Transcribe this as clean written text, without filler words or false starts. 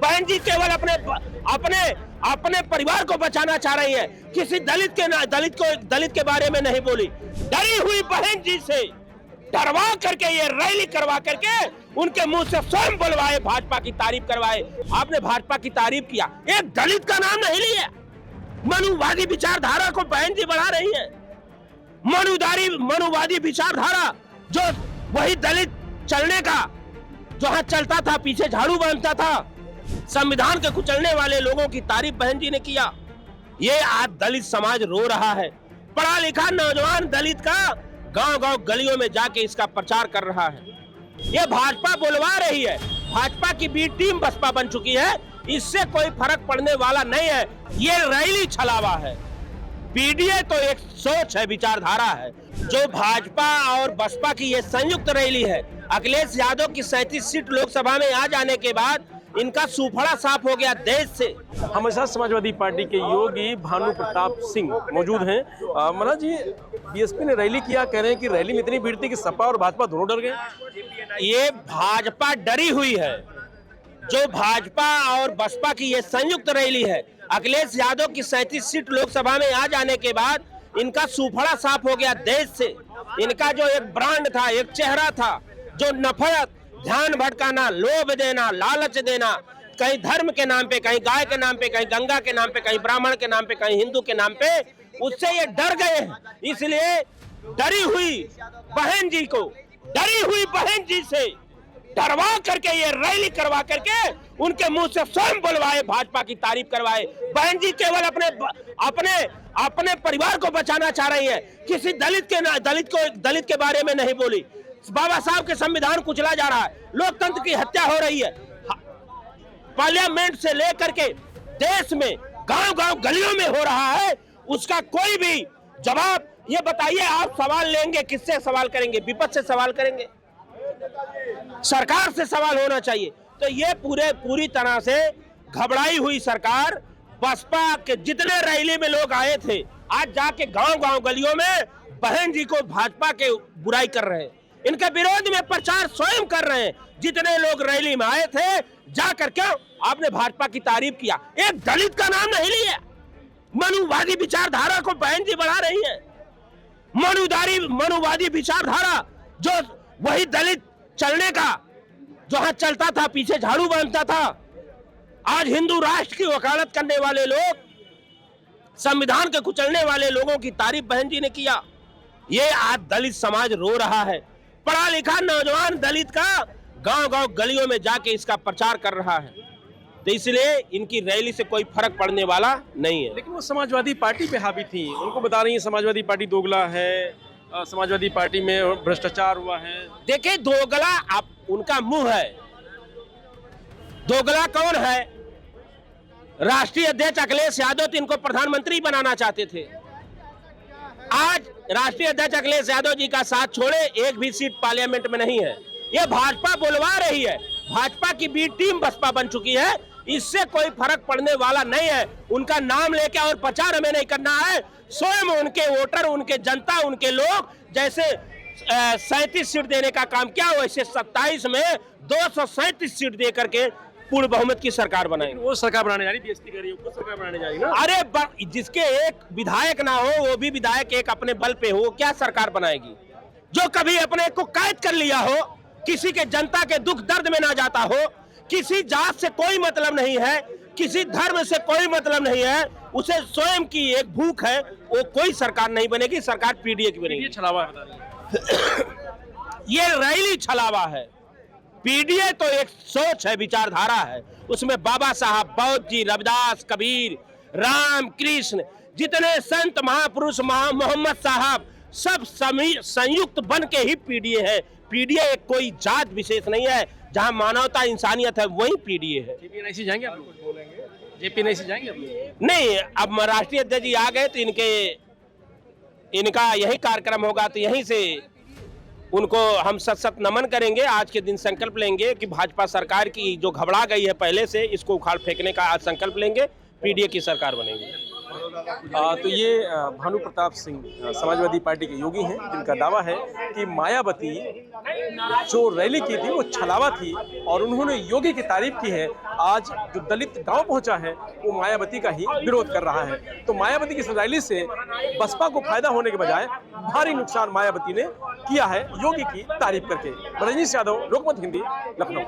बहन जी केवल अपने परिवार को बचाना चाह रही है, किसी दलित के बारे में नहीं बोली। डरी हुई बहन जी से डरवा करके ये रैली करवा करके उनके मुंह से स्वयं बुलवाए, भाजपा की तारीफ करवाए। आपने भाजपा की तारीफ किया, एक दलित का नाम नहीं लिया। मनुवादी विचारधारा को बहन जी बढ़ा रही है। मनुवादी विचारधारा, जो वही दलित चलने का जहां चलता था, पीछे झाड़ू बांधता था, संविधान के कुचलने वाले लोगों की तारीफ बहन जी ने किया। ये आज दलित समाज रो रहा है। पढ़ा लिखा नौजवान दलित का गांव-गांव गलियों में जाके इसका प्रचार कर रहा है। ये भाजपा बुलवा रही है। भाजपा की बी टीम बसपा बन चुकी है, इससे कोई फर्क पड़ने वाला नहीं है। ये रैली छलावा है। पीडीए तो एक सोच है, विचारधारा है। जो भाजपा और बसपा की ये संयुक्त रैली है, अखिलेश यादव की 37 सीट लोकसभा में आ जाने के बाद इनका सूफड़ा साफ हो गया देश से। हमारे साथ समाजवादी पार्टी के योगी भानु प्रताप सिंह मौजूद हैं। मनोज जी, बीएसपी ने रैली किया, कह रहे हैं कि रैली में इतनी भीड़ थी कि सपा और भाजपा दोनों डर गए। ये भाजपा डरी हुई है। जो भाजपा और बसपा की ये संयुक्त रैली है, अखिलेश यादव की 37 सीट लोकसभा में आ जाने के बाद इनका सूफड़ा साफ हो गया देश से। इनका जो एक ब्रांड था, एक चेहरा था, जो नफरत, ध्यान भटकाना, लोभ देना, लालच देना, कहीं धर्म के नाम पे, कहीं गाय के नाम पे, कहीं गंगा के नाम पे, कहीं ब्राह्मण के नाम पे, कहीं हिंदू के नाम पे, उससे ये डर गए हैं। इसलिए डरी हुई बहन जी से डरवा करके ये रैली करवा करके उनके मुंह से स्वयं बुलवाए, भाजपा की तारीफ करवाए। बहन जी केवल अपने परिवार को बचाना चाह रही है, किसी दलित के बारे में नहीं बोली। बाबा साहब के संविधान कुचला जा रहा है, लोकतंत्र की हत्या हो रही है। पार्लियामेंट से लेकर के देश में गांव-गांव गलियों में हो रहा है, उसका कोई भी जवाब। ये बताइए, आप सवाल लेंगे, किससे सवाल करेंगे? विपक्ष से सवाल करेंगे? सरकार से सवाल होना चाहिए। तो ये पूरी तरह से घबराई हुई सरकार, बसपा के जितने रैली में लोग आए थे, आज जाके गांव-गांव गलियों में बहन जी को भाजपा के बुराई कर रहे हैं, इनके विरोध में प्रचार स्वयं कर रहे हैं। जितने लोग रैली में आए थे, जाकर क्यों आपने भाजपा की तारीफ किया, एक दलित का नाम नहीं लिया। मनुवादी विचारधारा को बहन जी बढ़ा रही है। मनुवादी विचारधारा, जो वही दलित चलने का जहां चलता था, पीछे झाड़ू बांधता था, आज हिंदू राष्ट्र की वकालत करने वाले लोग, संविधान के कुचलने वाले लोगों की तारीफ बहन जी ने किया। ये आज दलित समाज रो रहा है। पढ़ा लिखा नौजवान दलित का गांव-गांव गलियों में जाके इसका प्रचार कर रहा है। तो इसलिए इनकी रैली से कोई फर्क पड़ने वाला नहीं है। लेकिन वो समाजवादी पार्टी पे हावी थी, उनको बता रही है समाजवादी पार्टी दोगला है, समाजवादी पार्टी में भ्रष्टाचार हुआ है। देखिए, दोगला आप उनका मुंह है। दोगला कौन है? राष्ट्रीय अध्यक्ष अखिलेश यादव तो इनको प्रधानमंत्री बनाना चाहते थे। आज राष्ट्रीय अध्यक्ष अखिलेश यादव जी का साथ छोड़े एक भी सीट पार्लियामेंट में नहीं है। ये भाजपा बुलवा रही है। भाजपा की बी टीम बसपा बन चुकी है, इससे कोई फर्क पड़ने वाला नहीं है। उनका नाम लेके और प्रचार हमें नहीं करना है। स्वयं उनके वोटर, उनके जनता, उनके लोग जैसे 37 सीट देने का काम किया, वैसे 27 में 237 सीट दे करके पूर्ण बहुमत की सरकार बनाएंगे। वो सरकार बनाने जा रही, बीएसपी कर रही है, वो सरकार बनाने जा रही है ना। अरे जिसके एक विधायक ना हो, वो भी विधायक एक अपने बल पे हो, क्या सरकार बनाएगी? जो कभी अपने को कैद कर लिया हो, किसी के जनता के दुख दर्द में ना जाता हो, किसी जात से कोई मतलब नहीं है, किसी धर्म से कोई मतलब नहीं है, उसे स्वयं की एक भूख है, वो कोई सरकार नहीं बनेगी। सरकार पीडीए की बनेगी। छलावा है। ये रैली छलावा है। पीडीए तो एक सोच है, विचारधारा है। उसमें बाबा साहब, बौद्ध जी, रविदास, कबीर, राम, कृष्ण, जितने संत महापुरुष, मोहम्मद साहब, सब संयुक्त बन के ही पीडीए है। पीडीए एक कोई जात विशेष नहीं है। जहां मानवता, इंसानियत है, वही पीडीए है। जेपी जाएंगे आप लोग? जेपी जाएंगे आप लोग? नहीं, अब राष्ट्रीय अध्यक्ष जी आ गए तो इनका यही कार्यक्रम होगा, तो यहीं से उनको हम सत नमन करेंगे। आज के दिन संकल्प लेंगे कि भाजपा सरकार की जो घबरा गई है पहले से, इसको उखाड़ फेंकने का आज संकल्प लेंगे। पीडीए की सरकार बनेगी। तो ये भानु प्रताप सिंह समाजवादी पार्टी के योगी हैं, जिनका दावा है कि मायावती जो रैली की थी वो छलावा थी और उन्होंने योगी की तारीफ की है। आज जो दलित गांव पहुंचा है वो मायावती का ही विरोध कर रहा है। तो मायावती की इस रैली से बसपा को फायदा होने के बजाय भारी नुकसान मायावती ने किया है योगी की तारीफ करके। रजनीश यादव, लोकमत हिंदी, लखनऊ।